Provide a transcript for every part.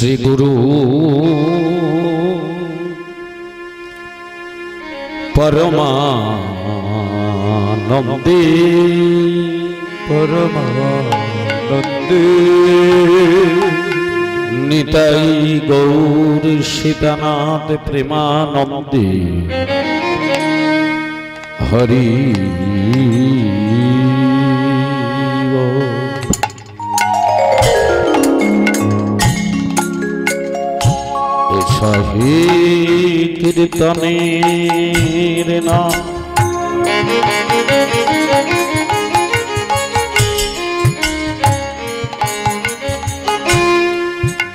श्री गुरु परमानंदे निताई गौर सीतानाथ प्रेमानंदे हरि सही कीर्तनेर नाम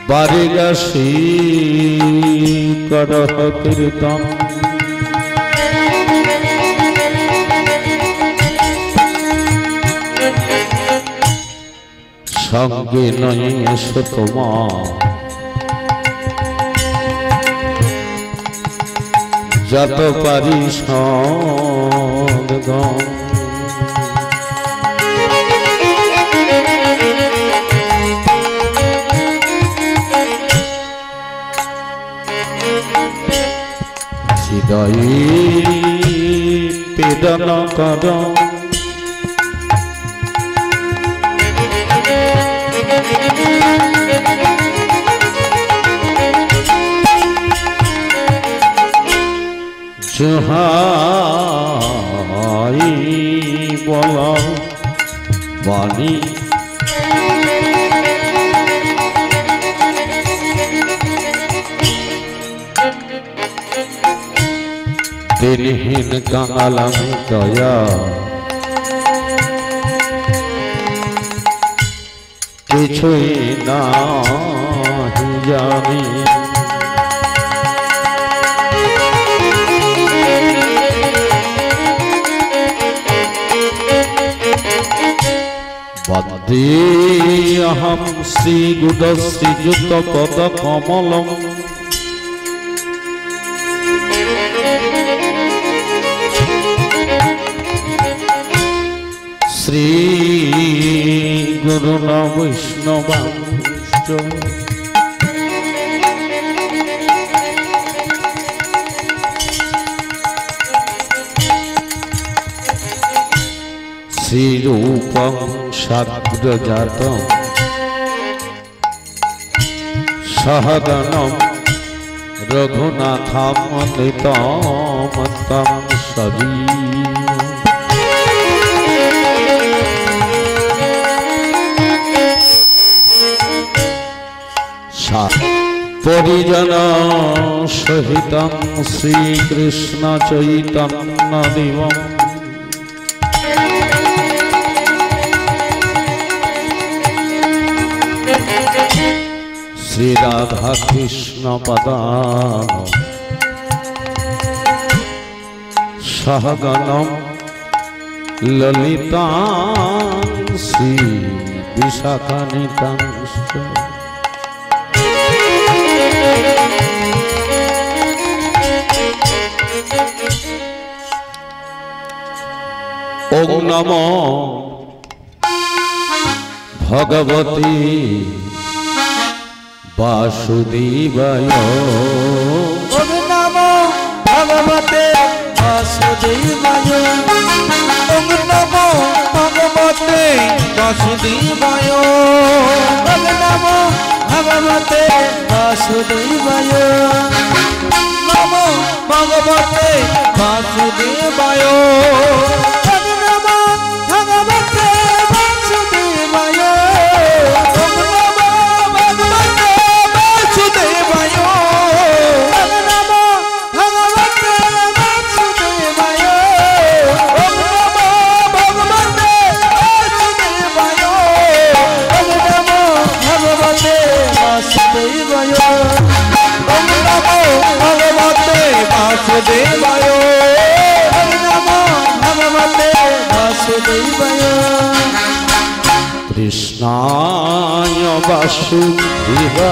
बारिगासी करह कीर्तन संगे नहीं एसो तुम्हार যত পারি সদগম হৃদয়ে বেদন কর জোহাই বল বাণী দিনহীন কাঙাল আমি দয়া কিছুই না জানি अहम श्रीगुड श्रीयुत पद कमलम श्री गुरु वैष्णवांश्च श्रीरूपं साग्रजातं सहगनं रघुनाथामनितं सजीवं परिजन सहितं श्रीकृष्ण चैतन्यदेवं श्री राधा कृष्ण पदान सहगणम ललिता श्री विशाखानितांश्च ओम नमो भगवती वासुदेवाय ओम नमो भगवते वासुदेवाय ओम नमो भगवते वासुदेवाय ओम नमो भगवते वासुदेवाय नमो भगवते वासुदेवाय ओम नमो भगवते वासुदेवाय वासुदेवाय नमो भगवते वासुदेवाय कृष्णाय वासुदेवाय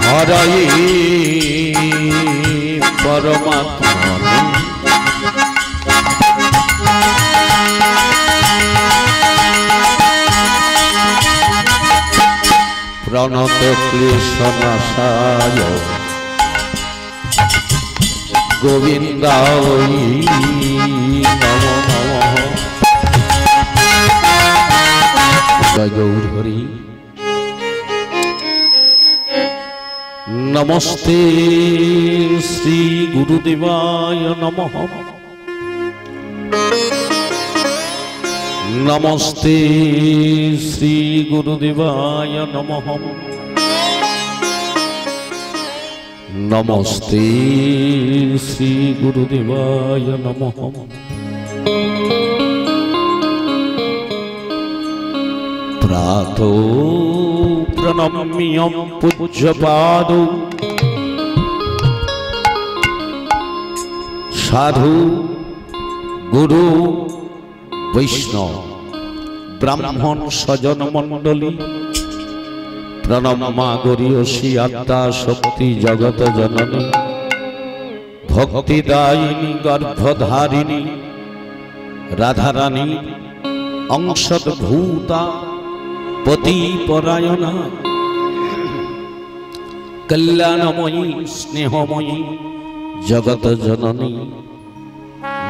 हरये परमात्मने প্রণত ক্লেশনাশায় গোবিন্দায় নমো নমঃ। জয় গৌর হরি। নমস্তে শ্রী গুরুদেবায় নমঃ। নমস্তে শ্রী গুরুদেবায় নমঃ। নমস্তে শ্রী গুরুদেবায় নমঃ। প্রাতো প্রণম্য পূজ্যপাদৌ সাধু গুরু বৈষ্ণব ব্রাহ্মণ স্বজন মণ্ডলী প্রণমা গরিয়সী আত্মা শক্তি জগত জননী ভক্তিদায়িনী গর্ভধারিণী রাধারানী অংশদ্ভূতা পতিপরায়ণা কল্যাণময়ী স্নেহময়ী জগত জননী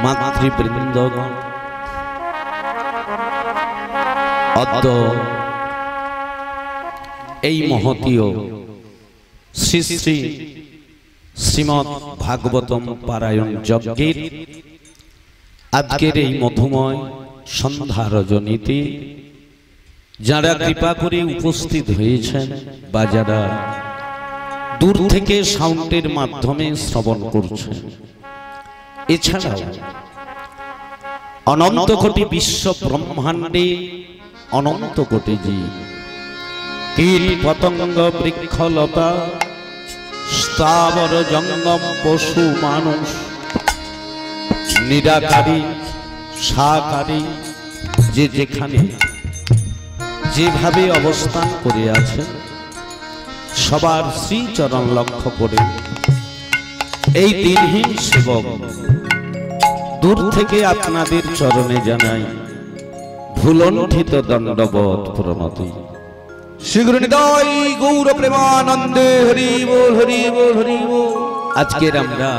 মাতৃবৃন্দগণ, অদ্য এই মহতীয় শ্রী শ্রী শ্রীমৎ ভাগবতম পারায়ণ যজ্ঞের আজকের এই মধুময় সন্ধ্যা রজনীতে যারা কৃপা করে উপস্থিত হয়েছেন বা যারা দূর থেকে সাউন্ডের মাধ্যমে শ্রবণ করছেন, এছাড়াও অনন্ত কোটি বিশ্ব ব্রহ্মাণ্ডে অনন্ত কোটি জীব, কীট পতঙ্গ বৃক্ষলতা স্থাবর জঙ্গম পশু মানুষ, নিরাকারী সাকারী, যে যেখানে যেভাবে অবস্থান করে আছেন সবার শ্রীচরণ লক্ষ্য করে এই দিনহীন সেবক দূর থেকে আপনাদের চরণে জানাই ভুলণ্ঠিত দণ্ডবত প্রণতি। শীঘ্র নিতাই গৌর প্রেমানন্দে হরি বল হরি বল হরি বল। আজকের আমরা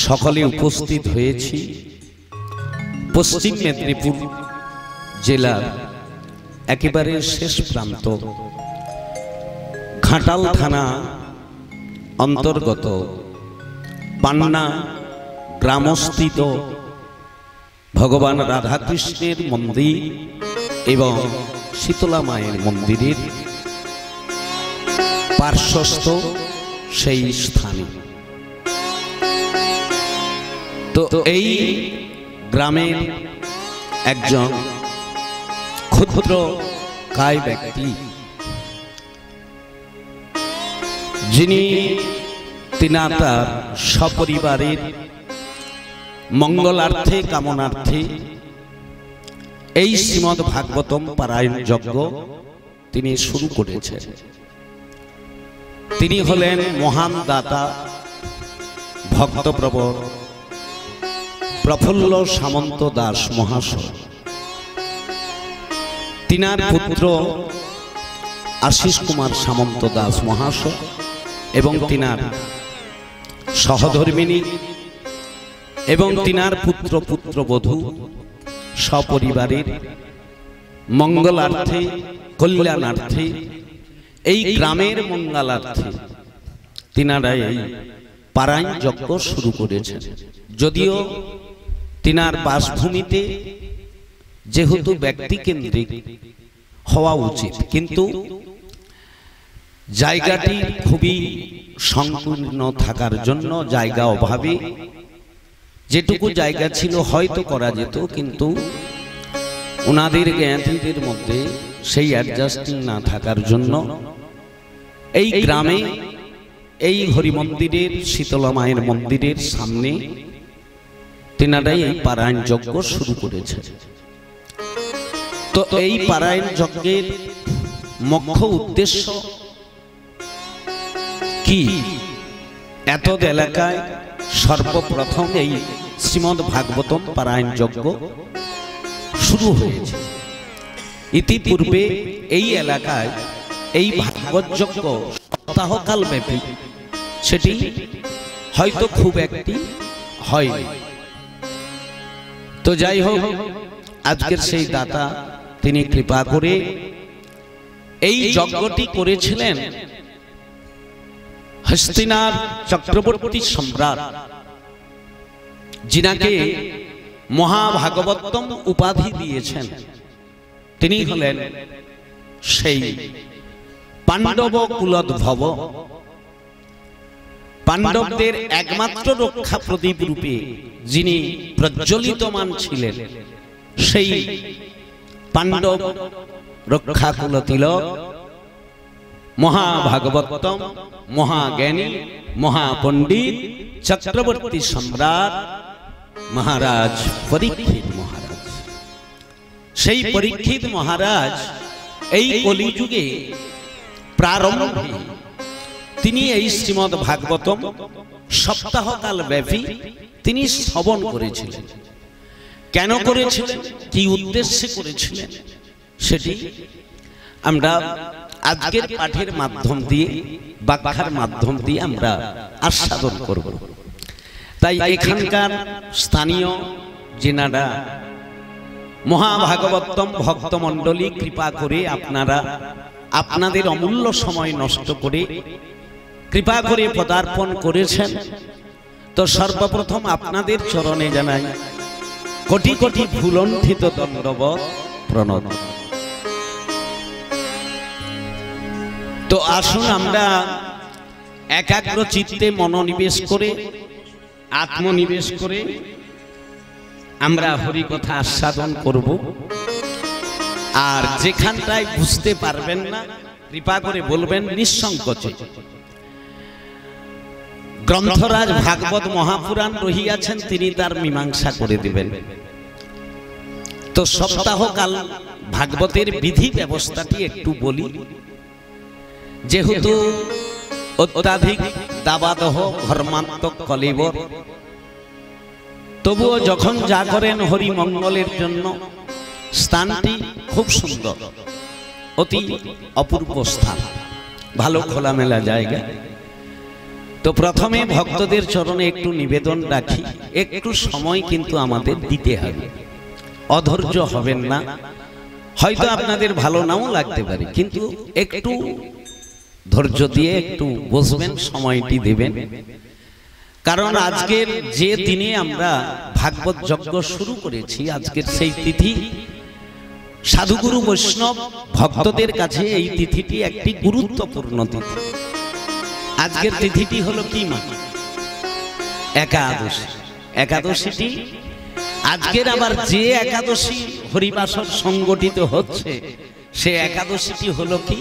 সকলে উপস্থিত হয়েছি পশ্চিম মেদিনীপুর জেলার একেবারে শেষ প্রান্ত ঘাটাল থানা অন্তর্গত পান্না গ্রামস্থিত ভগবান রাধাকৃষ্ণের মন্দির এবং শীতলা মায়ের মন্দিরের পার্শ্বস্থ সেই স্থানে। তো এই গ্রামের একজন ক্ষুদ্র কায় ব্যক্তি, যিনি তার সপরিবারের মঙ্গলার্থে কামনার্থে এই শ্রীমদ্ ভাগবতম পারায়ণ যজ্ঞ তিনি শুরু করেছেন। তিনি হলেন মহান দাতা ভক্তপ্রবর প্রফুল্ল সামন্ত দাস মহাশয়। তিনার পুত্র আশিস কুমার সামন্ত দাস মহাশয় এবং তিনার সহধর্মিনী এবং তিনার পুত্র পুত্রবধূ সপরিবারের মঙ্গলার্থে কল্যাণার্থে এই গ্রামের মঙ্গলার্থে তিনারা এই পারায়ণ যজ্ঞ শুরু করেছেন। যদিও তিনার বাসভূমিতে যেহেতু ব্যক্তি কেন্দ্রিক হওয়া উচিত, কিন্তু জায়গাটি খুবই সংকীর্ণ থাকার জন্য জায়গা অভাবে যেটুকু জায়গা ছিল হয়তো করা যেত, কিন্তু ওনাদের জ্ঞানীদের মধ্যে সেই অ্যাডজাস্টিং না থাকার জন্য এই গ্রামে এই হরি মন্দিরের শীতলা মায়ের মন্দিরের সামনে তিনারাই এই পারায়ণ যজ্ঞ শুরু করেছে। তো এই পারায়ণ যজ্ঞের মুখ্য উদ্দেশ্য কি? এত এলাকায় সর্বপ্রথম এই শ্রীমদ্ ভাগবতম পারায়ণ যজ্ঞ শুরু হয়েছে। ইতিপূর্বে এই এলাকায় এই ভাগবত যজ্ঞ সপ্তাহকাল ব্যাপী, সেটি হয়তো খুব একটি হয়। তো যাই হোক, আজকের সেই দাতা তিনি কৃপা করে এই যজ্ঞটি করেছিলেন হস্তিনার চক্রবর্তী সম্রাট, যিনাকে মহাভাগবতম উপাধি দিয়েছেন। তিনি হলেন সেই পাণ্ডব কুলোদ্ভব, পাণ্ডবদের একমাত্র রক্ষা প্রদীপ রূপে যিনি প্রজ্বলিতমান ছিলেন, সেই পাণ্ডব রক্ষা কুলতিলক, মহাভাগবতম, মহাজ্ঞানী, মহাপণ্ডিত চক্রবর্তী সম্রাট মহারাজ পরীক্ষিত মহারাজ। সেই পরীক্ষিত মহারাজ এই কলিযুগে প্রারম্ভে তিনি এই শ্রীমদ্ ভাগবতম সপ্তাহকাল ব্যাপী তিনি শ্রবণ করেছিলেন। কেন করেছিলেন, কি উদ্দেশ্যে করেছিলেন, সেটি আমরা আজকের পাঠের মাধ্যম দিয়ে, ব্যাখ্যার মাধ্যম দিয়ে আমরা আস্বাদন করব। তাই এখানকার স্থানীয় যিনারা মহাভাগবতম ভক্তমণ্ডলী কৃপা করে আপনারা আপনাদের অমূল্য সময় নষ্ট করে কৃপা করে পদার্পণ করেছেন, তো সর্বপ্রথম আপনাদের চরণে জানাই কোটি কোটি ভুলণ্ঠিত দণ্ডবৎ প্রণত। তো আসুন আমরা একাগ্র চিত্তে মনোনিবেশ করে, আত্মনিবেশ করে আমরা হরিকথা আস্বাদন করব। আর যেখানটায় বুঝতে পারবেন না কৃপা করে বলবেন নিঃসংকোচে। গ্রন্থরাজ ভাগবত মহাপুরাণ রহিয়াছেন, তিনি তার মীমাংসা করে দিবেন। তো সপ্তাহকাল ভাগবতের বিধি ব্যবস্থাটি একটু বলি। যেহেতু অত্যাধিক দাবাদহ ধর্মান্তক কলেবর, তবুও যখন যা করেন হরি মঙ্গলের জন্য স্থানটি খুব সুন্দর, অতি অপূর্ব স্থান, ভালো খোলামেলা জায়গা। তো প্রথমে ভক্তদের চরণে একটু নিবেদন রাখি, একটু সময় কিন্তু আমাদের দিতে হবে, অধৈর্য হবেন না। হয়তো আপনাদের ভালো নাও লাগতে পারে, কিন্তু একটু ধৈর্য দিয়ে একটু বসবেন, সময়টি দেবেন। কারণ আজকের যে দিনে আমরা ভাগবত যজ্ঞ শুরু করেছি, আজকের সেই তিথি সাধুগুরু বৈষ্ণব ভক্তদের কাছে এই তিথিটি একটি গুরুত্বপূর্ণ তিথি। আজকের তিথিটি হলো কি মা? একাদশী। একাদশীটি আজকের আবার যে একাদশী হরিবাসর সংগঠিত হচ্ছে, সে একাদশীটি হলো কি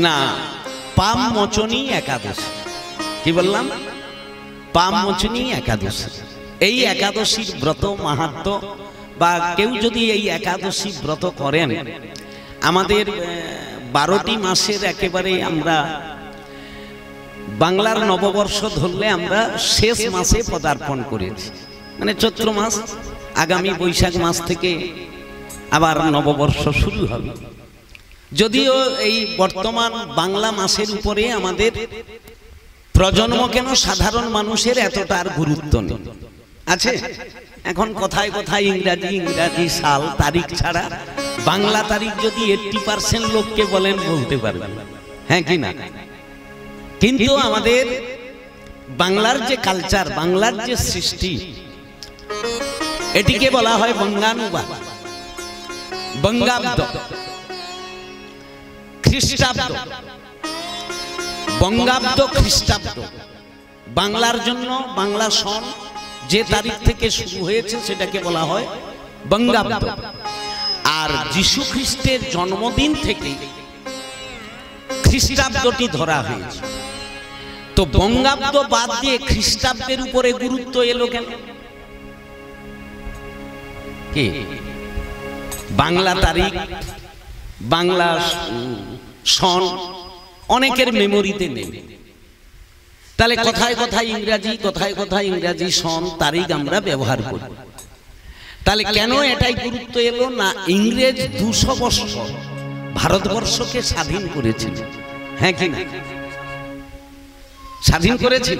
না, পাম মোচনী একাদশী। কি বললাম? পাম মোচনী একাদশী। এই একাদশীর ব্রত মাহাত্ম্য, বা কেউ যদি এই একাদশী ব্রত করেন, আমাদের 12টি মাসের একেবারে আমরা বাংলার নববর্ষ ধরলে আমরা শেষ মাসে পদার্পণ করেছি, মানে চৈত্র মাস। আগামী বৈশাখ মাস থেকে আবার নববর্ষ শুরু হবে। যদিও এই বর্তমান বাংলা মাসের উপরে আমাদের প্রজন্ম কেন সাধারণ মানুষের এতটা আর গুরুত্ব নেই আছে। এখন কথায় কথায় ইংরাজি সাল তারিখ ছাড়া বাংলা তারিখ যদি 80% লোককে বলেন বলতে পারবেন, হ্যাঁ কি না? কিন্তু আমাদের বাংলার যে কালচার, বাংলার যে সৃষ্টি, এটিকে বলা হয় বঙ্গানুবাদ, বঙ্গাব্দ, খ্রিস্টাব্দ। বঙ্গাব্দ, খ্রিস্টাব্দ। বাংলার জন্য বাংলা সন যে তারিখ থেকে শুরু হয়েছে সেটাকে বলা হয় বঙ্গাব্দ। আর যীশু খ্রিস্টের জন্মদিন থেকে খ্রিস্টাব্দটি ধরা হয়েছে। তো বঙ্গাব্দ বাদ দিয়ে খ্রিস্টাব্দের উপরে গুরুত্ব এলো কেন? কি বাংলা তারিখ, বাংলা সন অনেকের মেমোরিতে নেই। তাহলে কথায় কথায় ইংরাজি, কথায় কথায় ইংরাজি সন তারিখ আমরা ব্যবহার করি। তাহলে কেন এটাই গুরুত্ব এলো না? ইংরেজ 200 বছর ভারতবর্ষকে স্বাধীন করেছিল, হ্যাঁ কি না? স্বাধীন করেছিল,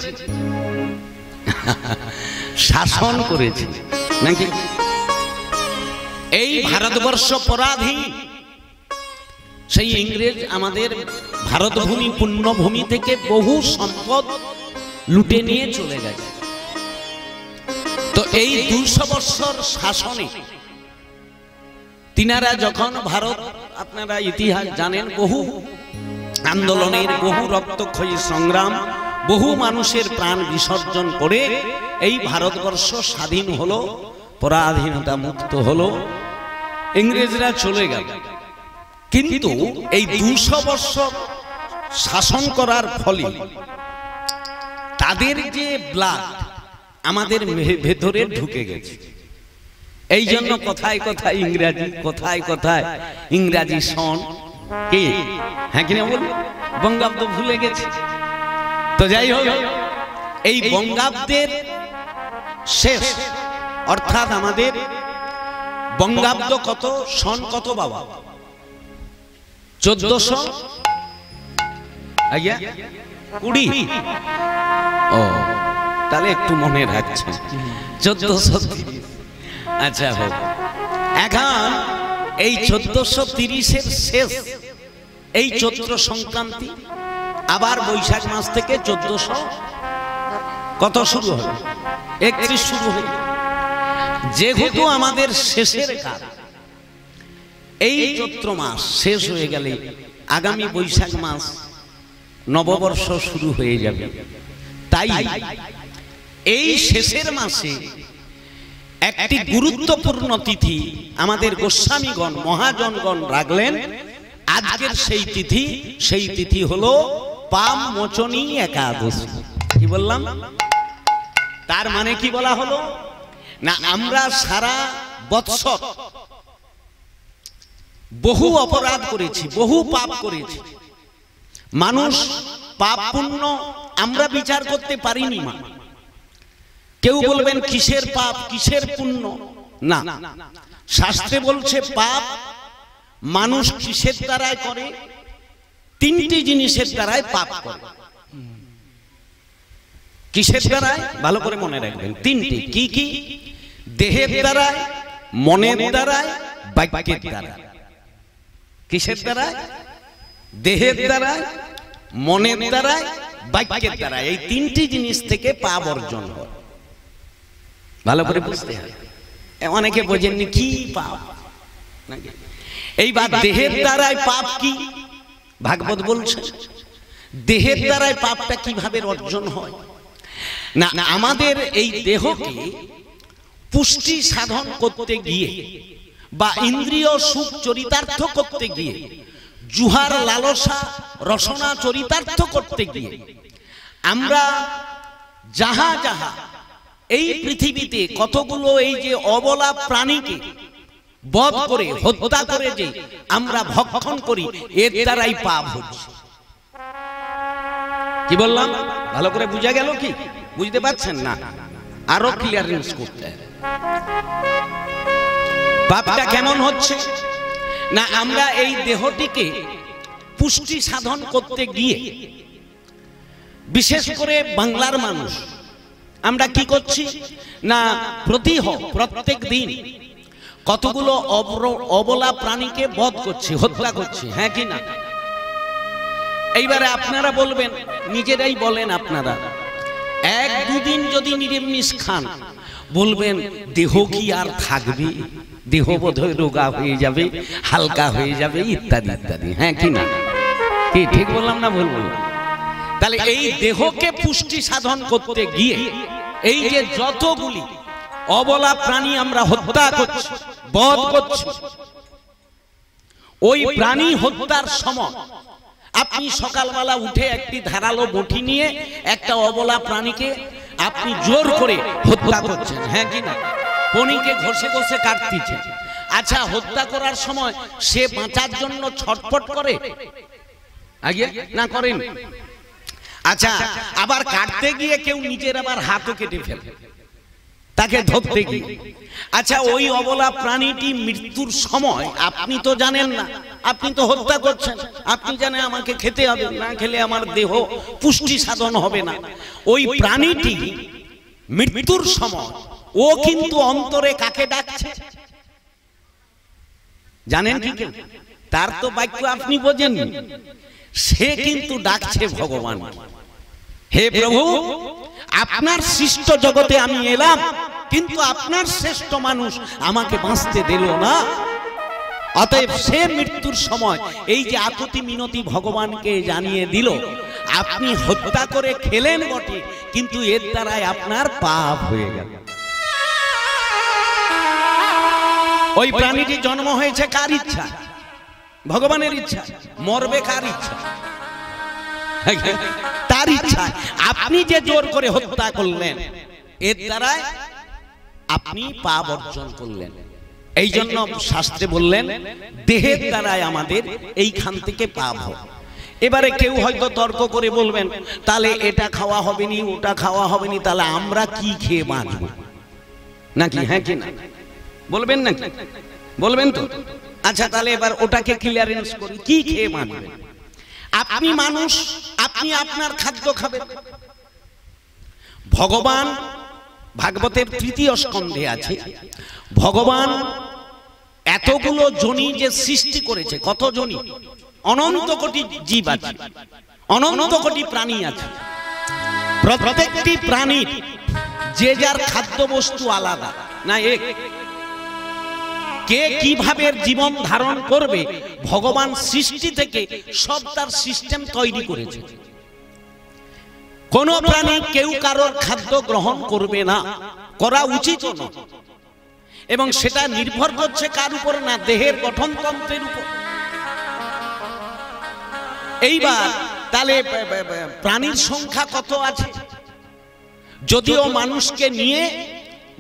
শাসন করেছিল নাকি? এই ভারতবর্ষ পরাধীন, সেই ইংরেজ আমাদের ভারতভূমি পুণ্যভূমি থেকে বহু সম্পদ লুটে নিয়ে চলে গেছে। তো এই 200 বছর শাসনে তিনারা যখন ভারত, আপনারা ইতিহাস জানেন, বহু আন্দোলনের, বহু রক্তক্ষয়ী সংগ্রাম, বহু মানুষের প্রাণ বিসর্জন করে এই ভারতবর্ষ স্বাধীন হলো, পরাধীনতা মুক্ত হলো, ইংরেজরা চলে গেল। কিন্তু এই 200 বছর শাসন করার ফলে তাদের যে ব্লাড আমাদের ভেতরে ঢুকে গেছে। এই জন্য কথায় কথায় ইংরাজি, কথায় কথায় ইংরাজি সন কি, হ্যাঁ কিনা বল, বঙ্গাব্দ ভুলে গেছে। তো যাই হোক, এই বঙ্গাব্দের শেষ, অর্থাৎ আমাদের বঙ্গাব্দ কত, সন কত বাবা? 1420। ও, তাহলে একটু মনে রাখছেন, 1430। আচ্ছা হোক, এখন এই 1430-এর শেষ, এই চৈত্র সংক্রান্তি, আবার বৈশাখ মাস থেকে 1400 কত শুরু হলো, 31 শুরু হলো। যেহেতু আমাদের শেষের কাল, এই চৈত্র মাস শেষ হয়ে গেলে আগামী বৈশাখ মাস নববর্ষ শুরু হয়ে যাবে। তাই এই শেষের মাসে একটি গুরুত্বপূর্ণ তিথি আমাদের গোস্বামীগণ, মহাজনগণ রাখলেন। আজকের সেই তিথি হলো পাপ মোচনী একাদশী। কি বললাম? তার মানে কি বলা হলো না, আমরা সারা বৎসর বহু অপরাধ করেছি, বহু পাপ করেছি। মানুষ পাপ পুণ্য আমরা বিচার করতে পারিনি। মা, কেউ বলবেন কিসের পাপ কিসের পুণ্য? না, শাস্ত্রে বলছে পাপ মানুষ কিসের দ্বারাই করে? 3টি জিনিসের দ্বারাই পাপ করে। কিসের দ্বারাই? ভালো করে মনে রাখবেন, 3টি। কি কি? দেহের দ্বারাই, মনের দ্বারাই, বাক্যের দ্বারাই। কিসের দ্বারাই? দেহের দ্বারাই, মনের দ্বারাই, বাক্যের দ্বারাই। এই 3টি জিনিস থেকে পাপ অর্জন হয়। ভালো করে বুঝতে হবে। অনেকে বোঝেননি কি পাপ নাকি। এইবার দেহের দ্বারাই পাপ কি? ভাগবত বলছে দেহের দ্বারাই পাপটা কিভাবে অর্জন হয় না, আমাদের এই দেহকে পুষ্টি সাধন করতে গিয়ে বা ইন্দ্রিয় সুখ চরিতার্থ করতে গিয়ে, জুহার লালসা রসনা চরিতার্থ করতে গিয়ে আমরা যাহা যাহা এই পৃথিবীতে কতগুলো এই যে অবলা প্রাণীকে বধ করে, হত্যা করে যে আমরা ভক্ষণ করি, এর দ্বারাই পাপ হচ্ছে। কি বললাম? ভালো করে বুঝা গেল কি? বুঝতে পারছেন না? আরো ক্লিয়ারেন্স করতে হবে। পাপটা কেমন হচ্ছে না, আমরা এই দেহটিকে পুষ্টি সাধন করতে গিয়ে, বিশেষ করে বাংলার মানুষ আমরা কি করছি না, প্রত্যেক দিন কতগুলো অবলা প্রাণীকে বধ করছি, হত্যা করছি, হ্যাঁ কি না? এইবারে আপনারা বলবেন, নিজেরাই বলেন, আপনারা 1-2 দিন যদি নিরামিষ খান, বলবেন দেহ কি আর থাকবে? দেহ বোধহয় রোগা হয়ে যাবে, হালকা হয়ে যাবে, ইত্যাদি ইত্যাদি, হ্যাঁ কি না? কি ঠিক বললাম না ভুল বললাম? তাহলে এই দেহকে পুষ্টি সাধন করতে গিয়ে এই যে যতগুলি অবলা প্রাণী আমরা হত্যা করছি, বধ করছি, ওই প্রাণী হত্যার সময় আপনি সকালবেলা উঠে একটি ধারালো বটি নিয়ে একটা অবলা প্রাণীকে আপনি জোর করে হত্যা করছেন, হ্যাঁ কি না? পনিকে ঘষে ঘষে কাটতেছেন। আচ্ছা, হত্যা করার সময় সে বাঁচার জন্য ছটফট করে আগে না করেন? আচ্ছা, আবার কাটতে গিয়ে কেউ নিজের আবার হাতও কেটে ফেলে। তাকে ধরতে গিয়ে। আচ্ছা, ওই অবলা প্রাণীটি মৃত্যুর সময় আপনি তো জানেন না, আপনি তো হত্যা করছেন, আপনি জানেন আমাকে খেতে হবে, না খেলে আমার দেহ পুষ্টি সাধন হবে না। ওই প্রাণীটি মৃত্যুর সময় ও কিন্তু অন্তরে কাকে ডাকছে জানেন কি কেউ? তার তো বাক্য আপনি বোঝেন, সে কিন্তু ডাকছে ভগবান, হে প্রভু আপনার সৃষ্ট জগতে আমি এলাম, কিন্তু আপনার শ্রেষ্ঠ মানুষ আমাকে বাঁচতে দিল না। অতএব সে মৃত্যুর সময় এই যে আকুতি মিনতি ভগবানকে জানিয়ে দিল, আপনি হত্যা করে খেলেন বটে, কিন্তু এর দ্বারাই আপনার পাপ হয়ে গেল। ওই প্রাণীটি জন্ম হয়েছে কার ইচ্ছা? ভগবানের ইচ্ছা। মরবে কার ইচ্ছা? তার ইচ্ছা। আপনি যে জোর করে হত্যা করলেন, এর দ্বারাই আপনি পাপ অর্জন করলেন। এই জন্য শাস্ত্রে বললেন দেহের দ্বারাই আমাদের এইখান থেকে পাপ হয়। এবারে কেউ হয়তো তর্ক করে বলবেন তাহলে এটা খাওয়া হবে নি, ওটা খাওয়া হবে নি, তাহলে আমরা কি খেয়ে বাঁচব নাকি? হ্যাঁ কি না বলবেন নাকি? বলবেন তো। আচ্ছা, তাহলে এবার ওটাকে ক্লিয়ারেন্স করি, কি খেয়ে বাঁচবেন? আপনি মানুষ, আপনি আপনার খাদ্য খাবেন। ভগবান ভাগবতের তৃতীয় স্কন্ধে আছে, ভগবান এতগুলো যোনি যে সৃষ্টি করেছে, কত যোনি? অনন্ত কোটি জীব আছে, অনন্ত কোটি প্রাণী আছে। প্রত্যেকটি প্রাণীর যে যার খাদ্য বস্তু আলাদা না, এক কে কিভাবে জীবন ধারণ করবে ভগবান সৃষ্টি থেকে সব তার সিস্টেম তৈরি করেছে। কোন প্রাণী কেউ কারোর খাদ্য গ্রহণ করবে না, করা উচিত না, এবং সেটা নির্ভর করছে কার উপর? না, দেহের গঠনতন্ত্রের উপর। এইবার তাহলে প্রাণীর সংখ্যা কত আছে? যদিও মানুষকে নিয়ে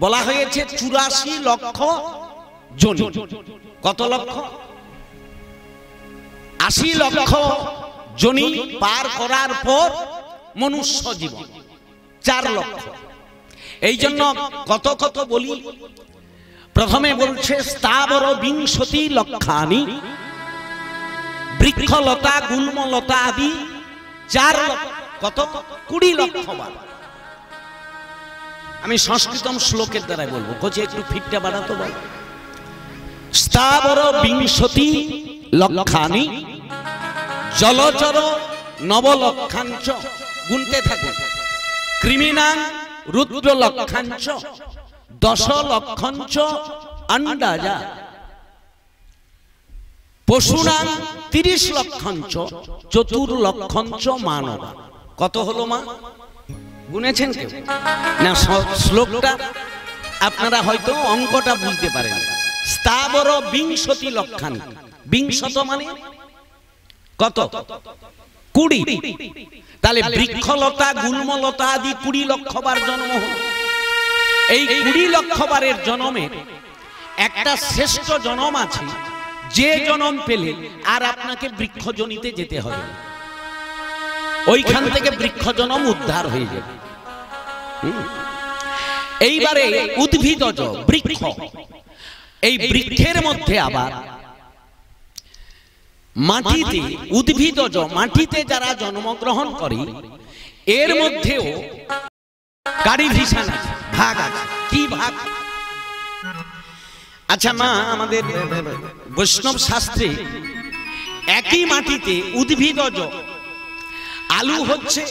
বলা হয়েছে 84 লক্ষ যোনি। কত লক্ষ? 80 লক্ষ যোনি পার করার পর মনুষ্য জীবন 4 লক্ষ। এই জন্য কত কত বলি। প্রথমে বলছে স্থাবর বিংশতি লক্ষানি, বৃক্ষলতা গুল্মলতা আদি 4 লক্ষ। কত? 20 লক্ষ বার। আমি সংস্কৃতম শ্লোকের দ্বারাই বলবো, কোচে একটু ফিটটা বাড়াতো ভাই। স্থাবর বিংশতি লক্ষানি জলচর নবলক্ষাঞ্চ, গুনতে থাকুন। কৃমিনাং রুদ্র লক্ষাঞ্চ 10 লক্ষাঞ্চ আন্ডাজা, পশুনাং 30 লক্ষাঞ্চ 4 লক্ষাঞ্চ মানব। কত হলো মা? গুনেছেন কেউ? না, শ্লোকটা আপনারা হয়তো অঙ্কটা বুঝতে পারেন। স্থাবর বিংশতি লক্ষানি, বিংশত মানে কত? 20। তাহলে বৃক্ষলতা গুল্মলতা আদি 20 লক্ষ বার জন্ম হল। এই 20 লক্ষ বারের জন্মে একটা শ্রেষ্ঠ জন্ম আছে, যে জন্ম পেলে আর আপনাকে বৃক্ষজনিতে যেতে হবে, ওইখান থেকে বৃক্ষ জন্ম উদ্ধার হয়ে যাবে। এইবারে উদ্ভিদজ বৃক্ষ, এই বৃক্ষের মধ্যে আবার মাটিতে, উদ্ভিদজ মাটিতে যারা জন্মগ্রহণ করে, এর মধ্যেও কারিভিশন আছে, ভাগ আছে। কি ভাগ? আচ্ছা মা, আমাদের বৈষ্ণব শাস্ত্রে একই মাটিতে উদ্ভিদজ আলু হচ্ছে,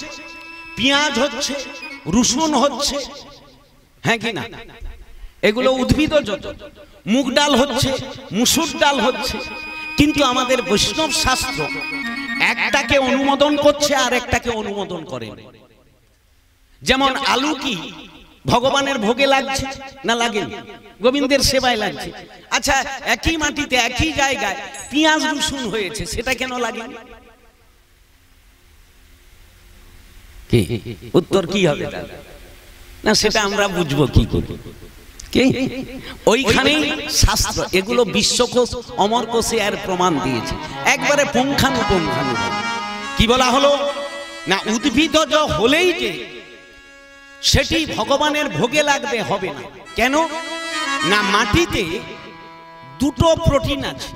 পেঁয়াজ হচ্ছে, রসুন হচ্ছে, হ্যাঁ কি না? এগুলো উদ্ভিদজ। মুগ ডাল হচ্ছে, মুসুর ডাল হচ্ছে। কিন্তু আমাদের বৈষ্ণব শাস্ত্র একটাকে অনুমোদন করছে আর একটাকে অনুমোদন করে। যেমন আলু কি ভগবানের ভোগে লাগছে না লাগে? গোবিন্দের সেবায় লাগছে। আচ্ছা, একই মাটিতে একই জায়গায় পেঁয়াজ রসুন হয়েছে, সেটা কেন লাগে? কি উত্তর কি হবে? না, সেটা আমরা বুঝবো কি করে? ওইখানেই শাস্ত্র, এগুলো বিশ্বকোষ অমরকোষে আর প্রমাণ দিয়েছে একবারে পুঙ্খানুপুঙ্খানু। কি বলা হলো? না, উদ্ভিদজ হলেই যে সেটি ভগবানের ভোগে লাগবে হবে না। কেন না, মাটিতে দুটো প্রোটিন আছে।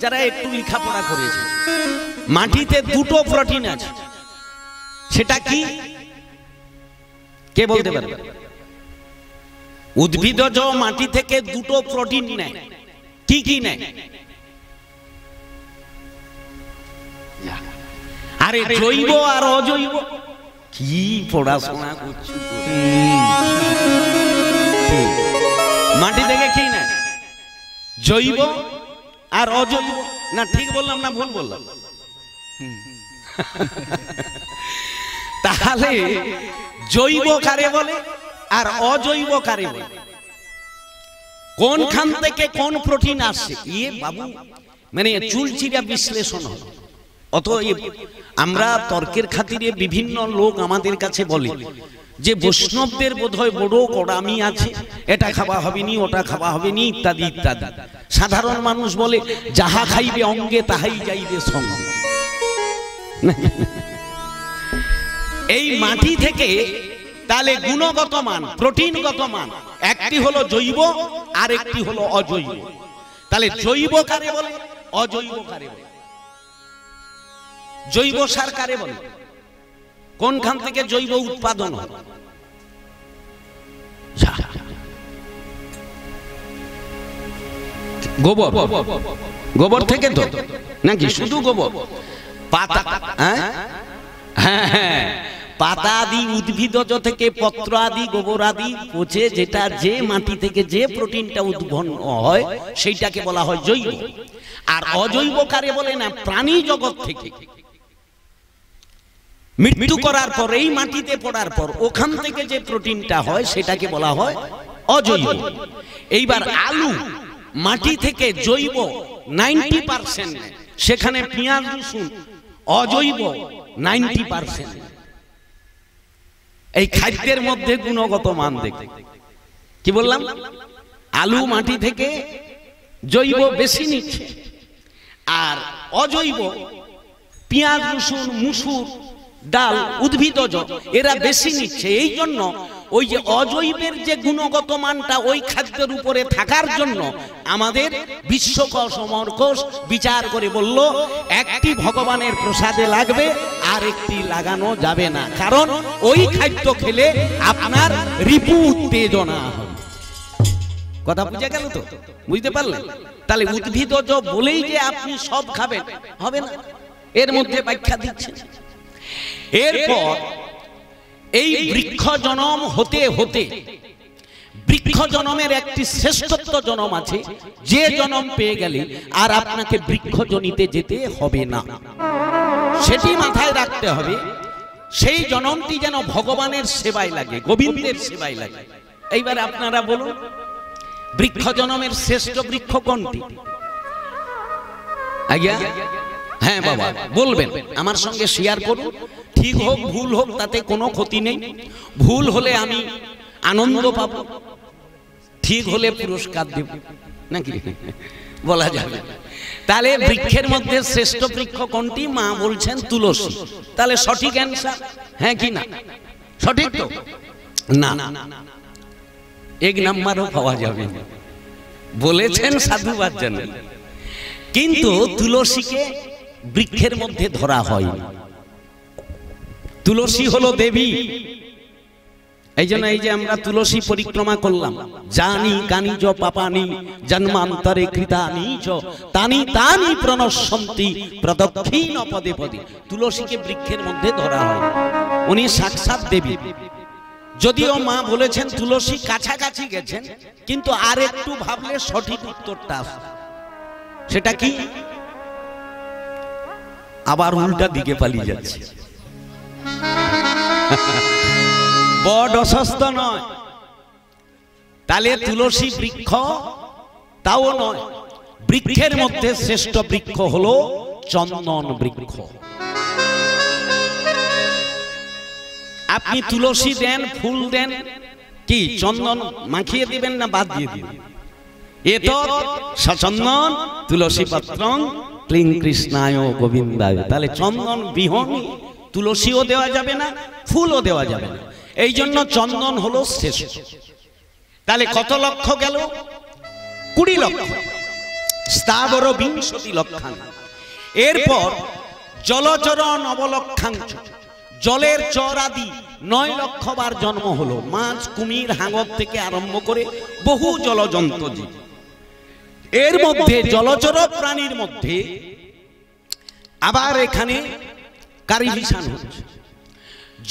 যারা একটু লেখাপড়া করেছে, মাটিতে দুটো প্রোটিন আছে। সেটা কি কে বলতে পারবে? উদ্ভিদজ মাটি থেকে দুটো প্রোটিন নেয়। কি কি নেয়? আরে জৈব আর অজৈব। কি পড়াশোনা করছো? মাটি থেকে কি নেয়? জৈব আর অজৈব। না ঠিক বললাম না ভুল বললাম? তাহলে জৈব কারে বলে আর অজৈব কারে বলে? কোনখান থেকে কোন প্রোটিন আসছে? ইয়ে বাবু, মানে চুলচিরা বিশ্লেষণ হয়। অতএব আমরা তর্কের খাতিরে বিভিন্ন লোক আমাদের কাছে বলে যে বৈষ্ণবদের বোধহয় বড় কড়ামি আছে, এটা খাওয়া হবে নি, ওটা খাওয়া হবে নি, ইত্যাদি ইত্যাদি। সাধারণ মানুষ বলে যাহা খাইবে অঙ্গে তাহাই যাইবে সঙ্গে। এই মাটি থেকে তাহলে গুণগত মান, প্রোটিনগত মান, একটি হলো জৈব আর একটি হলো অজৈব। তাহলে জৈব কারে বলে, অজৈব কারে বলে? জৈব সার কারে বলে? কোনখান থেকে জৈব উৎপাদন হয়? গোবর। গোবর থেকে তো নাকি শুধু গোবর? পাতা, হ্যাঁ, পাতা আদি উদ্ভিদজ থেকে, পত্র আদি, গোবর আদি পচে যেটা যে মাটি থেকে যে প্রোটিনটা উৎপন্ন হয় সেইটাকে বলা হয় জৈব। আর অজৈব কারে বলে না, প্রাণী জগৎ থেকে মৃত্যু করার পর এই মাটিতে পড়ার পর ওখান থেকে যে প্রোটিনটা হয় সেটাকে বলা হয় অজৈব। এইবার আলু মাটি থেকে জৈব 90%, সেখানে পেঁয়াজ রসুন অজৈব 90%। এই খাদ্যের মধ্যে গুণগত মান দেখে কি বললাম? আলু মাটি থেকে জৈব বেশি নিচ্ছে, আর অজৈব পেঁয়াজ রসুন মুসুর ডাল উদ্ভিদজ এরা বেশি নিচ্ছে। এই জন্য ওই যে অজৈবের যে গুণগত মানটা ওই খাদ্যের উপরে থাকার জন্য আমাদের বিশ্বকোষ সমরকোষ বিচার করে বলল একটি ভগবানের প্রসাদে লাগবে আর একটি লাগানো যাবে না, কারণ ওই খাদ্য খেলে আপনার রিপু উত্তেজনা হবে। কথা বুঝে গেল তো? বুঝতে পারলেন? তাহলে উদ্ভিদজ বলেই যে আপনি সব খাবেন হবে না, এর মধ্যে ব্যাখ্যা দিচ্ছে। এরপর এই বৃক্ষ জনম হতে হতে বৃক্ষ জনমের একটি শ্রেষ্ঠত্ব জনম আছে, যে জনম পেয়ে গেলে আর আপনাকে বৃক্ষ জনিতে যেতে হবে না, সেটি মাথায় রাখতে হবে। সেই জনমটি যেন ভগবানের সেবায় লাগে, গোবিন্দের সেবায় লাগে। এইবার আপনারা বলুন, বৃক্ষ জনমের শ্রেষ্ঠ বৃক্ষ কোনটি? আজ্ঞা হ্যাঁ বাবা বলবেন, আমার সঙ্গে শেয়ার করুন। ঠিক হোক ভুল হোক তাতে কোনো ক্ষতি নেই। ভুল হলে আমি আনন্দ পাব, ঠিক হলে পুরস্কার দেব, নাকি বলা যাবে। তাহলে বৃক্ষের মধ্যে শ্রেষ্ঠ বৃক্ষ কোনটি? মা বলছেন তুলসী। তাহলে সঠিক অ্যান্সার হ্যাঁ কি না? সঠিক তো না, এক নাম্বারও পাওয়া যাবে না, বলেছেন সাধুবাদ জানেন। কিন্তু তুলসীকে বৃক্ষের মধ্যে ধরা হয়। তুলসী হলো দেবী। এই জন্য এই যে আমরা তুলসী পরিক্রমা করলাম, জানি কানি চ পাপানি জন্মান্তরে কৃতানি চ তানি তানি প্রণশ্যন্তি প্রদক্ষিণ পদে পদে। তুলসীকে বৃক্ষের মধ্যে ধরা হয়, উনি সাক্ষাৎ দেবী। যদিও মা বলেছেন তুলসী কাছাকাছি গেছেন, কিন্তু আর একটু ভাবলে সঠিক উত্তরটা সেটা কি? আবার উল্টা দিকে পালিয়ে যাচ্ছে। বড অসুস্থ নয়, তাহলে তুলসী বৃক্ষ তাও নয়। বৃক্ষের মধ্যে শ্রেষ্ঠ বৃক্ষ হলো চন্দন বৃক্ষ। আপনি তুলসী দেন, ফুল দেন, কি চন্দন মাখিয়ে দিবেন না বাদ দিয়ে দিবেন? এতৎ সচন্দন তুলসী পত্রং ক্লিং কৃষ্ণায় গোবিন্দায়। তাহলে চন্দন বিহীন তুলসীও দেওয়া যাবে না, ফুলও দেওয়া যাবে না। এই জন্য চন্দন হলো শ্রেষ্ঠ। তাহলে কত লক্ষ গেল? 20 লক্ষ। স্থাবর 20 লক্ষাঙ্গ। এরপর জলচর নবলক্ষাংশ, জলের চর আদি 9 লক্ষ বার জন্ম হলো। মাছ, কুমির, হাঙর থেকে আরম্ভ করে বহু জলজন্তু জীব। এর মধ্যে জলচর প্রাণীর মধ্যে আবার এখানে কারিভিশন হচ্ছে।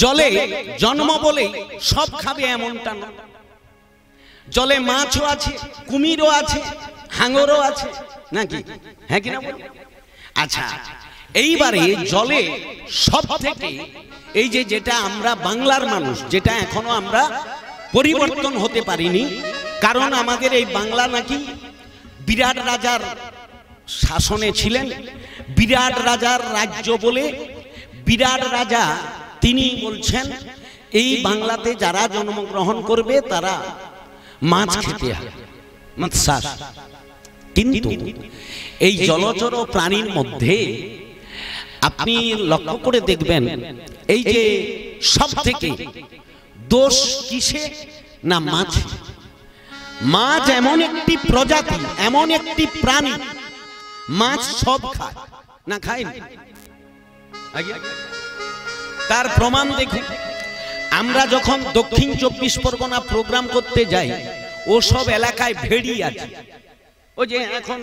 জলে জন্ম বলে সব খাবে এমনটা না। জলে মাছও আছে, কুমিরও আছে, হাঙরও আছে, নাকি? হ্যাঁ কিনা বল? আচ্ছা, এইবারে জলে সব থেকে এই যে যেটা আমরা বাংলার মানুষ, যেটা এখনো আমরা পরিবর্তন হতে পারিনি, কারণ আমাদের এই বাংলা নাকি বিরাট রাজার শাসনে ছিলেন। বিরাট রাজার রাজ্য বলে বিরাট রাজা তিনি বলছেন এই বাংলাতে যারা জন্মগ্রহণ করবে তারা মাছ খেতে হবে, মাছ। কিন্তু এই জলচর প্রাণীর মধ্যে আপনি লক্ষ্য করে দেখবেন এই যে সব থেকে দোষ কিসে? না মাছ। মাছ এমন একটি প্রজাতি, এমন একটি প্রাণী, মাছ সব খায় না, খায় না? তার প্রমাণ দেখুন। আমরা যখন দক্ষিণ 24 পরগনা প্রোগ্রাম করতে যাই, ও সব এলাকায় ভেড়ি আছে। ওই যে এখন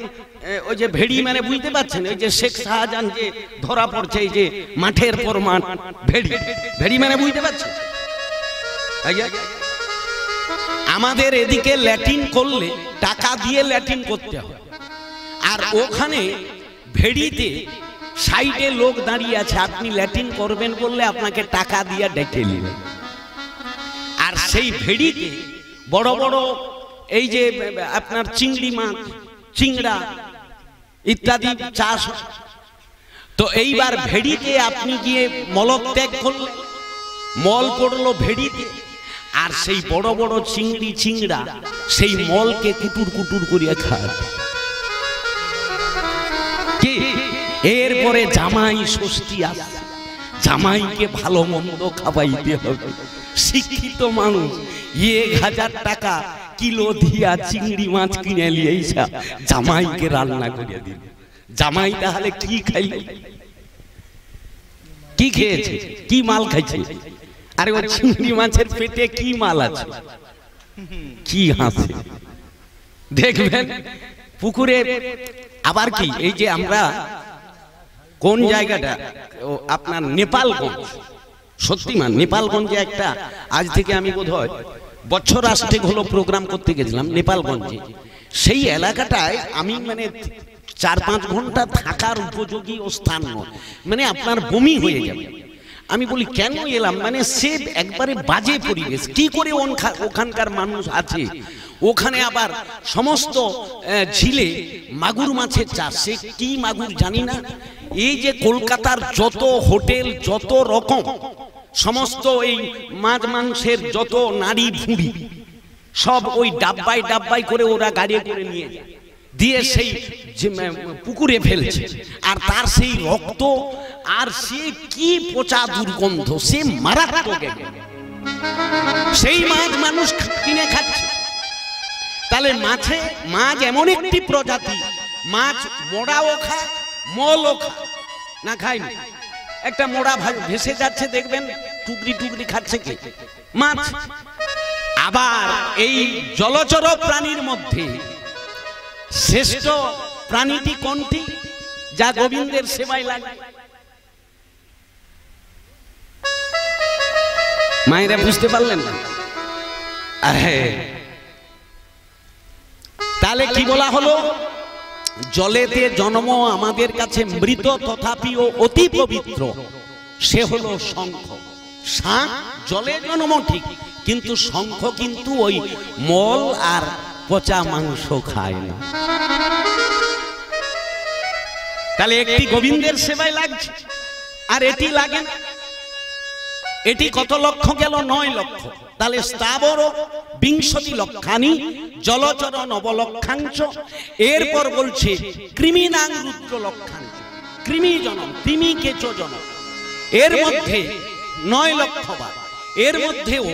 ওই যে ভেড়ি মানে বুঝতে পারছেন, ওই যে শেখ শাহজাহান যে ধরা পড়ছে, এই যে মাঠের পর মাঠ ভেড়ি, ভেড়ি মানে বুঝতে পারছেন? আমাদের এদিকে ল্যাটিন করলে টাকা দিয়ে ল্যাটিন করতে হয়, আর ওখানে ভেড়িতে সাইডে লোক দাঁড়িয়ে আছে, আপনি ল্যাটিন করবেন বললে আপনাকে টাকা দিয়ে ডেকে নেবে। আর সেই ভেড়িতে বড় বড় এই যে আপনার চিংড়ি মাছ, চিংড়া ইত্যাদি চাষ। তো এইবার ভেড়িতে আপনি গিয়ে মলত্যাগ করলেন, মল পড়লো ভেড়িতে, আর সেই বড় বড় চিংড়ি চিংড়া সেই মলকে কুটুর কুটুর করিয়া খায়। কি এরপরে জামাই ষষ্ঠী আসে, জামাইকে ভালো মন্দ খাওয়াইতে হবে। শিক্ষিত মানুষ 1000 টাকা কিলো দিয়া চিংড়ি মাছ কিনে নিয়ে এসে জামাইকে রান্না করে দিল। জামাই তাহলে কি খাইল? কি খেয়েছে? কি মাল খাইছে? আরে ওই চিংড়ি মাছের পেটে কি মাল আছে? কি হাসে দেখবেন পুকুরে। আবার কি এই যে আমরা কোন জায়গাটা আপনার নেপালগঞ্জ, শক্তিমান নেপালগঞ্জে একটা, আজ থেকে আমি বোধহয় বছর আষ্টেক হলো প্রোগ্রাম করতে গেছিলাম নেপালগঞ্জে। সেই এলাকাটায় আমি মানে 4-5 ঘন্টা থাকার উপযোগী ও স্থান নয়, মানে আপনার বমি হয়ে যাবে। আমি বলি কেন এলাম, মানে সে একবারে বাজে পরিবেশ। কি করে ওখানকার মানুষ আছে, ওখানে আবার সমস্ত ঝিলে মাগুর মাছের চাষ। সে কি মাগুর জানি না। এই যে কলকাতার যত হোটেল, যত রকম সমস্ত এই মাছ মাংসের যত নাড়ি ভুঁড়ি সব ওই ডাব্বাই ডাব্বাই করে ওরা গাড়ি করে নিয়ে যায়, দিয়ে সেই পুকুরে ফেলছে। আর তার সেই রক্ত, আর সে কি পচা দুর্গন্ধ, সে মারাত্মক। সেই মাছ মানুষ কিনে খাচ্ছে। তাহলে মাছ এমন একটি প্রজাতি, মাছ মোড়াও খায়, মলও খায়, না খায় না? একটা মোড়া ভেসে যাচ্ছে, দেখবেন টুকরি টুকরি খাচ্ছে কে? মাছ। আবার এই জলচর প্রাণীর মধ্যে শ্রেষ্ঠ প্রাণীটি কোনটি, যা গোবিন্দের সেবায় লাগে? মায়েরা বুঝতে পারলেন না? তাহলে কি বলা হলো? জলেতে জন্ম আমাদের কাছে মৃত, তথাপিও অতি পবিত্র, সে হলো শঙ্খ। শাঁখ জলে জন্ম ঠিক, কিন্তু শঙ্খ কিন্তু ওই মল আর পচা মাংস খায় না। তাহলে একটি গোবিন্দের সেবায় লাগছে, আর এটি লাগে না। এটি কত লক্ষ গেল? 9 লক্ষ। তাহলে স্থাবর 20 লক্ষানি, জলচর নবলক্ষাংশ। এরপর বলছে কৃমিনাং রুদ্র লক্ষাংশ, কৃমি জনম, কৃমি কেঁচো জনম। এর মধ্যে 9 লক্ষ বার। এর মধ্যেও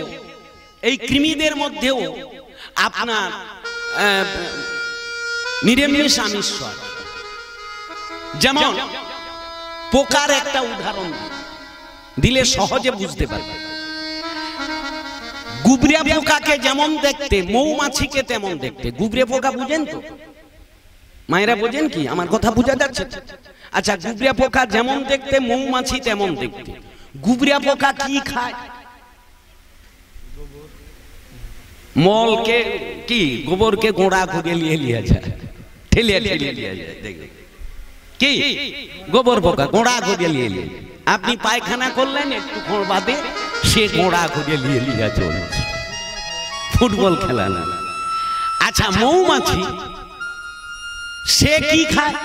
এই কৃমিদের মধ্যেও আপনার নিরামিষ আমিষ হয়। যেমন পোকার একটা উদাহরণ দিলে সহজে বুঝতে পারবে। গুবরিয়া পোকাকে যেমন দেখতে, মৌমাছিকে তেমন দেখতে। গুবরিয়া পোকা বুঝেন তো মায়েরা, বোঝেন কি? আমার কথা বোঝা যাচ্ছে? আচ্ছা, গুবরিয়া পোকা যেমন দেখতে, মৌমাছি তেমন দেখতে। গুবরিয়া পোকা কি খায়? মলকে কি, গোবরকে গোড়া করে লিয়ে যায়, ঠেলিয়ে ঠেলিয়ে লিয়ে যায়। দেখবেন কি গোবর পোকা গোড়া করে লিয়ে। আপনি পায়খানা করলেন, একটু বাদে সে গোড়া করে লিয়ে চলছে, ফুটবল খেলা না। আচ্ছা, মৌমাছি সে কি খায়?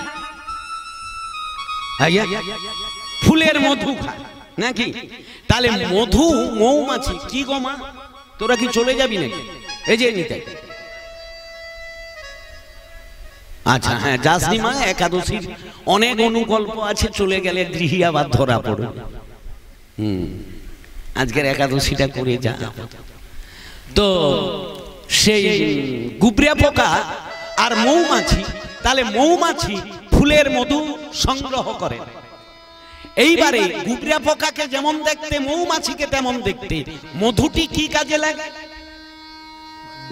ফুলের মধু খায় নাকি? তাহলে মধু, মৌমাছি কি গো মা, তোরা কি চলে যাবি নাকি? এই যে নিতে। আচ্ছা হ্যাঁ, যাসনি মা, একাদশীর অনেক অনুকল্প আছে, চলে গেলে গৃহী আবার ধরা পড়ে। আজকের একাদশীটা করে যা। তো সেই গুবরিয়া পোকা আর মৌমাছি, তাহলে মৌমাছি ফুলের মধু সংগ্রহ করে। এইবারে গুবরিয়া পোকাকে যেমন দেখতে, মৌমাছিকে তেমন দেখতে। মধুটি কি কাজে লাগে?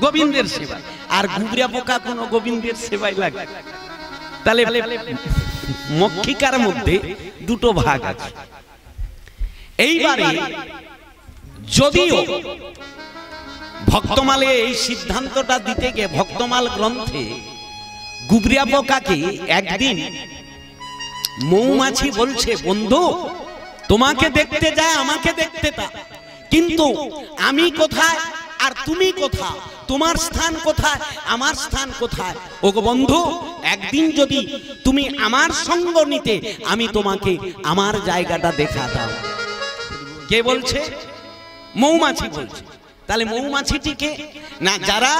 গোবিন্দের সেবায়। আর গুবরিয়া পোকা কোন গোবিন্দের সেবায় লাগে? তাহলে মক্ষিকার মধ্যে দুটো ভাগ আছে। এইবারে যদিও ভক্তমালে এই সিদ্ধান্তটা দিতে গিয়ে, ভক্তমাল গ্রন্থে গুবরিয়া পোকাকে একদিন মৌমাছি বলছে, বন্ধু তোমাকে দেখতে যায়, আমাকে দেখতে তা, কিন্তু আমি কোথায় আর তুমি কোথায়? তোমার স্থান কোথায়, আমার স্থান কোথায়? ওগো বন্ধু, একদিন যদি তুমি আমার সঙ্গ নিতে, আমি তোমাকে আমার জায়গাটা দেখা দাও। কে বলছে? মৌমাছি বলছে। তাহলে মৌমাছিটিকে না, যারা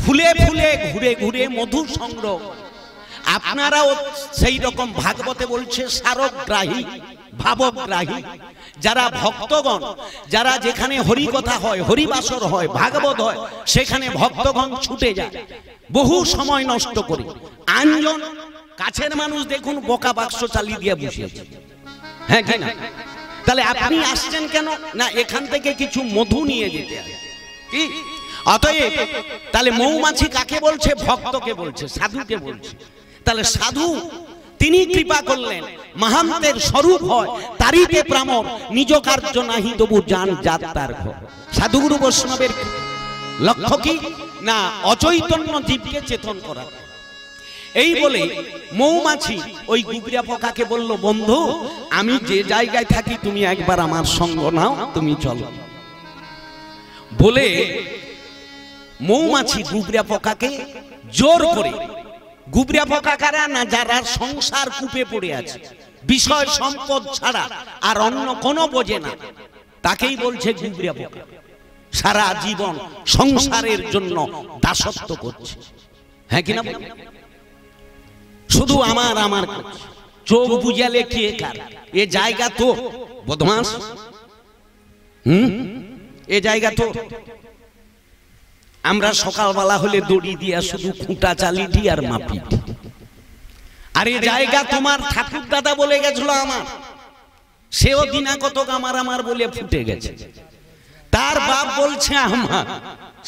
ফুলে ফুলে ঘুরে ঘুরে মধু সংগ্রহ, আপনারাও সেই রকম ভাগবতে বলছে সারগ্রাহী, ভাবগ্রাহী। যারা ভক্তগণ, যারা যেখানে হরি কথা হয়, হরিবাসর হয়, ভাগবত হয়, সেখানে ভক্তগণ ছুটে যায় বহু সময় নষ্ট করে। আঞ্জন কাছের মানুষ দেখুন বোকা বাক্স চালিয়ে দিয়ে বসেছে, হ্যাঁ কি না? তাহলে আপনি আসছেন কেন? না, এখান থেকে কিছু মধু নিয়ে যেতে হবে। কি? অতএব তাহলে মৌমাছি কাকে বলছে? ভক্তকে বলছে, সাধুকে বলছে। তাহলে সাধু তিনি কৃপা করলেন, মহান্তের স্বরূপ হয় তারিতে প্রামর, নিজ কার্য নাহি তবু জান জাত তার ঘর। সাধুগুরু বৈষ্ণবের লক্ষ্য কি? না, অচৈতন্য জীবকে চেতন করা। এই বলে মৌমাছি ওই গুবরিয়া পোকাকে বলল, বন্ধু আমি যে জায়গায় থাকি তুমি একবার আমার সঙ্গ নাও, তুমি চলো। বলে মৌমাছি গুবরিয়া পোকাকে জোর করে, গুবরিয়া পোকা কারা? না, যারা সংসার কূপে পড়ে আছে, বিষয় সম্পদ ছাড়া আর অন্য কোনো বোঝে না, তাকেই বলছে গুবরিয়া পোকা। সারা জীবন সংসারের জন্য দাসত্ব করছে, হ্যাঁ কিনা? শুধু আমার আমার করছে, চোখ বুঝালে কে কার? এ জায়গা তো বদমাস, এ জায়গা তো। আমরা সকালবেলা হলে দড়ি দিয়া শুধু খুঁটা চালি দি আর মাপি। আর এই জায়গা তোমার ঠাকুর দাদা বলে গেছিল আমার, সেও দিনা কতক আমার আমার বলে ফুটে গেছে। তার বাপ বলছে আমার,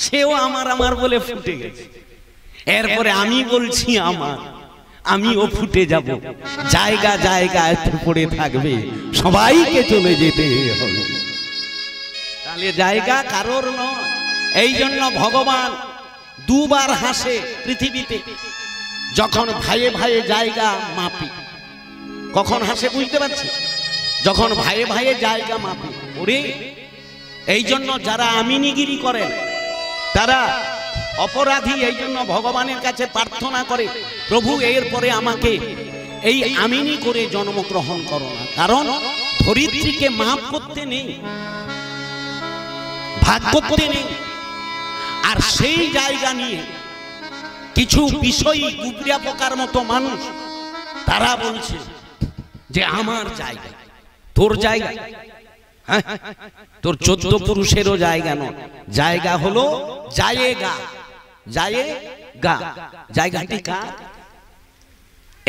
সেও আমার আমার বলে ফুটে গেছে। এরপরে আমি বলছি আমার, আমিও ফুটে যাব। জায়গা জায়গায় পড়ে থাকবে, সবাইকে চলে যেতে হবে। তাহলে জায়গা কারোর নয়। এই জন্য ভগবান দুবার হাসে পৃথিবীতে, যখন ভাইয়ে ভাইয়ে জায়গা মাপি। কখন হাসে বুঝতে পারছি? যখন ভাইয়ে ভাইয়ে জায়গা মাপি। ওরে, এই জন্য যারা আমিনিগিরি করেন তারা অপরাধী। এই জন্য ভগবানের কাছে প্রার্থনা করে, প্রভু এরপরে আমাকে এই আমিনি করে জন্মগ্রহণ করো না। কারণ ধরিত্রীকে মাপ করতে নেই, ভাগ করতে নেই। আর সেই জায়গা নিয়ে কিছু বিষয়ী গুবরিয়া পোকার মতো মানুষ, তারা বলছে যে আমার জায়গা, তোর জায়গা। হ্যাঁ, তোর 14 পুরুষেরও জায়গা নয়, জায়গা হলো জায়েগা। জায়েগা জায়গাটি কার?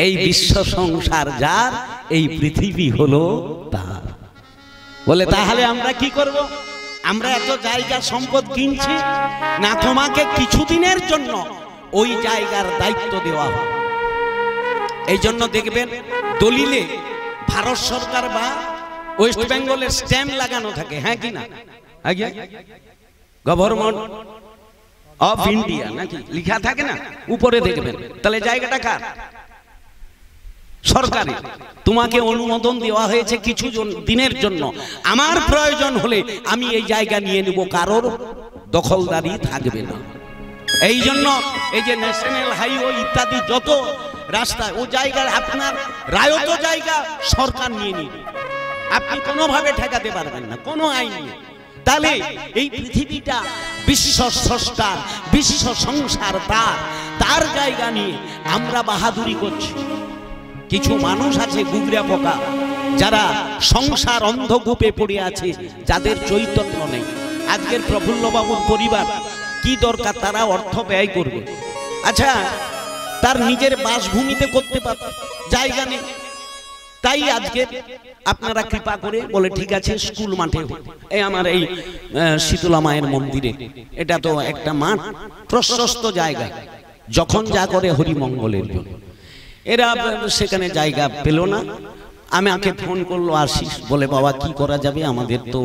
এই বিশ্ব সংসার যার, এই পৃথিবী হলো তার। বলে তাহলে আমরা কি করব? আমরা এত জায়গা সম্পদ কিনছি না, তোমাকে কিছুদিনের জন্য ওই জায়গার দায়িত্ব দেওয়া হবে। এই জন্য দেখবেন দলিলে ভারত সরকার বা ওয়েস্ট বেঙ্গলের স্ট্যাম্প লাগানো থাকে, হ্যাঁ কি না? আগে গভর্নমেন্ট অফ ইন্ডিয়া নাকি লেখা থাকে না, উপরে দেখবেন। তাহলে জায়গাটা কার? সরকারি। তোমাকে অনুমোদন দেওয়া হয়েছে কিছু দিনের জন্য, আমার প্রয়োজন হলে আমি এই জায়গা নিয়ে নেব, কারোর দখলদারি থাকবে না। এই জন্য এই যে ন্যাশনাল হাইওয়ে ইত্যাদি যত রাস্তা, ও জায়গার আপনার রায়ত জায়গা সরকার নিয়ে নিবে, আপনি কোনোভাবে ঠেকাতে পারবেন না, কোনো আইন নেই। তাহলে এই পৃথিবীটা বিশ্ব স্রষ্টা, বিশ্ব সংসার তার জায়গা নিয়ে আমরা বাহাদুরি করছি। কিছু মানুষ আছে গুগরা পোকা, যারা সংসার অন্ধকূপে পড়ে আছে, যাদের চৈতন্য নেই। আজকের প্রফুল্লবাবুর পরিবার কি দরকার, তারা অর্থ ব্যয় করবে। আচ্ছা, তার নিজের বাসভূমিতে করতে পারত, জায়গা নেই। তাই আজকে আপনারা কৃপা করে বলে ঠিক আছে স্কুল মাঠে, এই আমার এই শীতলা মায়ের মন্দিরে, এটা তো একটা মাঠ, প্রশস্ত জায়গা, যখন যা করে হরিমঙ্গলের জন্য। এরা সেখানে জায়গা পেল না, আমাকে ফোন করলো আশিস, বলে বাবা কি করা যাবে, আমাদের তো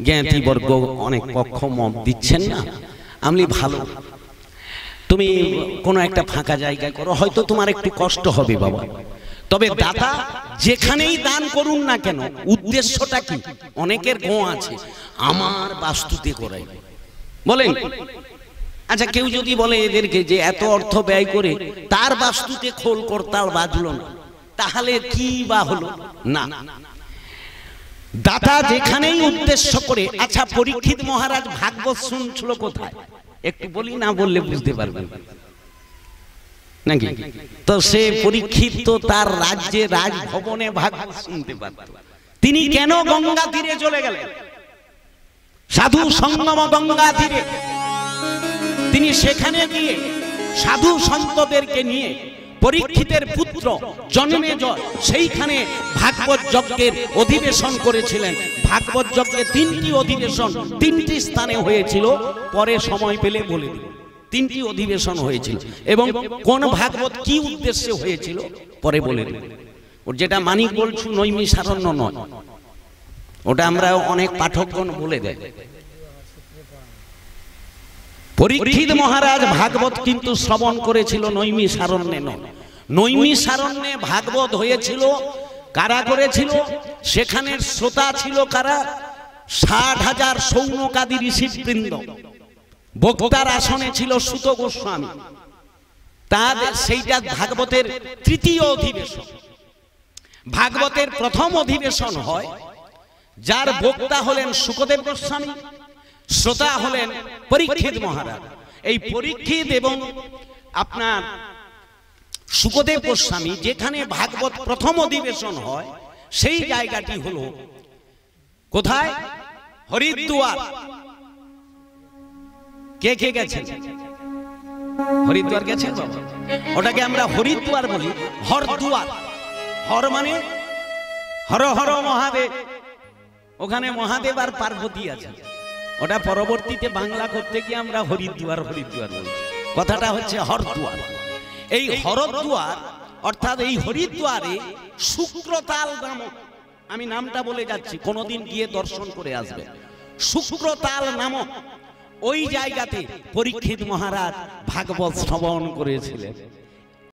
জ্ঞাতিবর্গ অনেক পক্ষ মত দিচ্ছেন না। আমি ভালো, তুমি কোনো একটা ফাঁকা জায়গায় করো, হয়তো তোমার একটু কষ্ট হবে বাবা, তবে দাতা যেখানেই দান করুন না কেন, উদ্দেশ্যটা কি? অনেকের গো আছে আমার বাস্তুতে করাই, বলেন। আচ্ছা, কেউ যদি বলে এদেরকে যে এত অর্থ ব্যয় করে তার বাস্তুতে খোল করতাল বাজলো না, তাহলে কি বা হলো না? দাতা যেখানেই উদ্দেশ্য করে। আচ্ছা, পরীক্ষিত মহারাজ ভাগবত শুনছিল কোথায়? একটু বলি, না বললে বুঝতে পারবেন নাকি? তো সে পরীক্ষিত তো তার রাজ্যে রাজভবনে ভাগবত শুনতে পারত। তিনি কেন গঙ্গা তীরে চলে গেলেন? সাধু সঙ্গম গঙ্গা তীরে তিনি সেখানে গিয়ে সাধু সন্তদেরকে নিয়ে পরীক্ষিতের পুত্র জন্মেজয় সেইখানে ভাগবত যজ্ঞের অধিবেশন করেছিলেন। ভাগবত যজ্ঞে 3টি অধিবেশন 3টি স্থানে হয়েছিল, পরে সময় পেলে বলে দিই। 3টি অধিবেশন হয়েছিল, এবং কোন ভাগবত কি উদ্দেশ্যে হয়েছিল পরে বলে দিই। ওর যেটা মানিক বলছু নৈমিষারণ্য নয়, ওটা আমরা অনেক পাঠকগণ বলে দেয়। পরীক্ষিত মহারাজ ভাগবত কিন্তু শ্রবণ করেছিল নৈমিষারণ্যে নয়। নৈমিষারণ্যে ভাগবত হয়েছিল, কারা করেছিল? সেখানের শ্রোতা ছিল কারা? 60,000 সৌনকাদি ঋষিবৃন্দ। বক্তার আসনে ছিল সুত গোস্বামী। তাদের সেইটা ভাগবতের 3য় অধিবেশন। ভাগবতের প্রথম অধিবেশন হয়, যার বক্তা হলেন সুকদেব গোস্বামী, শ্রোতা হলেন পরীক্ষিত মহারাজ। এই পরীক্ষিত এবং আপনার সুকদেব গোস্বামী যেখানে ভাগবত প্রথম অধিবেশন হয়, সেই জায়গাটি হলো কোথায়? হরিদ্বার। কে কে গেছেন? হরিদ্বার গেছেন বাবা? ওটাকে আমরা হরিদ্বার বলি, হরদ্বার। হর মানে হর হর মহাদেব, ওখানে মহাদেব আর পার্বতী আছে। ওটা পরবর্তীতে বাংলা করতে গিয়ে আমরা হরিদ্বার হরিদ্বার বলছি, কথাটা হচ্ছে হরদ্বার। এই হরদ্বার অর্থাৎ এই হরিদ্বারে শুক্রতাল নামক, আমি নামটা বলে যাচ্ছি, কোনোদিন গিয়ে দর্শন করে আসবে। শুক্রতাল নামক ওই জায়গাতে পরীক্ষিত মহারাজ ভাগবত শ্রবণ করেছিলেন।